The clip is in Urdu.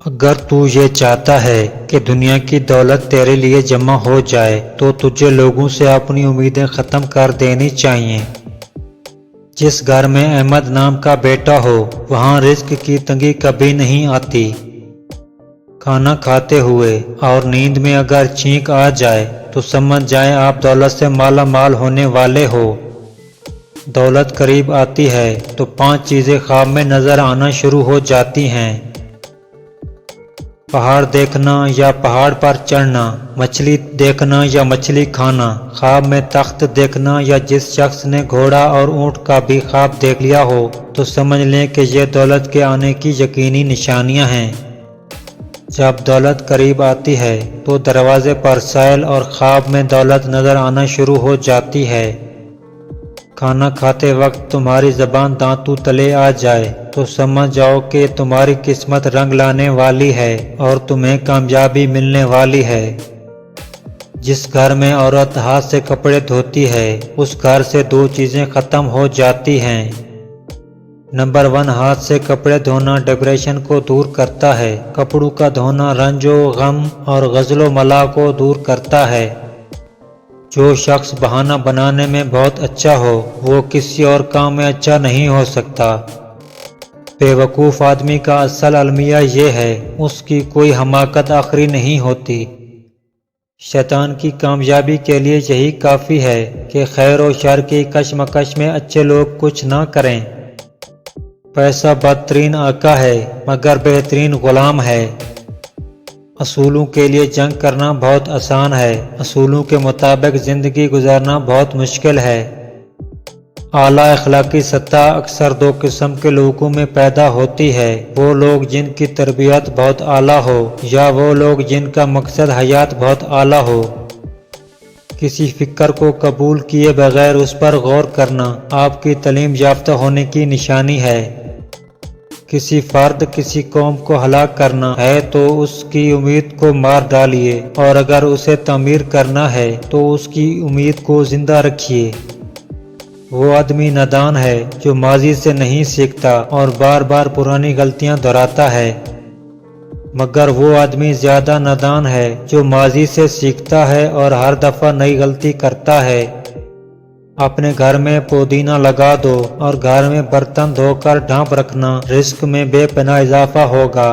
اگر تو یہ چاہتا ہے کہ دنیا کی دولت تیرے لیے جمع ہو جائے تو تجھے لوگوں سے اپنی امیدیں ختم کر دینی چاہیے۔ جس گھر میں احمد نام کا بیٹا ہو وہاں رزق کی تنگی کبھی نہیں آتی۔ کھانا کھاتے ہوئے اور نیند میں اگر چھینک آ جائے تو سمجھ جائیں آپ دولت سے مالا مال ہونے والے ہو۔ دولت قریب آتی ہے تو 5 چیزیں خواب میں نظر آنا شروع ہو جاتی ہیں۔ پہاڑ دیکھنا یا پہاڑ پر چڑھنا، مچھلی دیکھنا یا مچھلی کھانا، خواب میں تخت دیکھنا یا جس شخص نے گھوڑا اور اونٹ کا بھی خواب دیکھ لیا ہو تو سمجھ لیں کہ یہ دولت کے آنے کی یقینی نشانیاں ہیں۔ جب دولت قریب آتی ہے تو دروازے پر سائل اور خواب میں دولت نظر آنا شروع ہو جاتی ہے۔ کھانا کھاتے وقت تمہاری زبان دانتوں تلے آ جائے تو سمجھ جاؤ کہ تمہاری قسمت رنگ لانے والی ہے اور تمہیں کامیابی ملنے والی ہے۔ جس گھر میں عورت ہاتھ سے کپڑے دھوتی ہے اس گھر سے 2 چیزیں ختم ہو جاتی ہیں۔ نمبر 1، ہاتھ سے کپڑے دھونا ڈپریشن کو دور کرتا ہے۔ کپڑوں کا دھونا رنج و غم اور غزل و ملال کو دور کرتا ہے۔ جو شخص بہانہ بنانے میں بہت اچھا ہو وہ کسی اور کام میں اچھا نہیں ہو سکتا۔ بے وقوف آدمی کا اصل المیہ یہ ہے اس کی کوئی حماقت آخری نہیں ہوتی۔ شیطان کی کامیابی کے لیے یہی کافی ہے کہ خیر و شر کی کشمکش میں اچھے لوگ کچھ نہ کریں۔ پیسہ بدترین آقا ہے مگر بہترین غلام ہے۔ اصولوں کے لیے جنگ کرنا بہت آسان ہے، اصولوں کے مطابق زندگی گزارنا بہت مشکل ہے۔ اعلیٰ اخلاقی سطح اکثر 2 قسم کے لوگوں میں پیدا ہوتی ہے، وہ لوگ جن کی تربیت بہت اعلیٰ ہو یا وہ لوگ جن کا مقصد حیات بہت اعلیٰ ہو۔ کسی فکر کو قبول کیے بغیر اس پر غور کرنا آپ کی تعلیم یافتہ ہونے کی نشانی ہے۔ کسی فرد کسی قوم کو ہلاک کرنا ہے تو اس کی امید کو مار ڈالیے اور اگر اسے تعمیر کرنا ہے تو اس کی امید کو زندہ رکھیے۔ وہ آدمی نادان ہے جو ماضی سے نہیں سیکھتا اور بار بار پرانی غلطیاں دہراتا ہے، مگر وہ آدمی زیادہ نادان ہے جو ماضی سے سیکھتا ہے اور ہر دفعہ نئی غلطی کرتا ہے۔ اپنے گھر میں پودینہ لگا دو اور گھر میں برتن دھو کر ڈھانپ رکھنا، رزق میں بے پناہ اضافہ ہوگا۔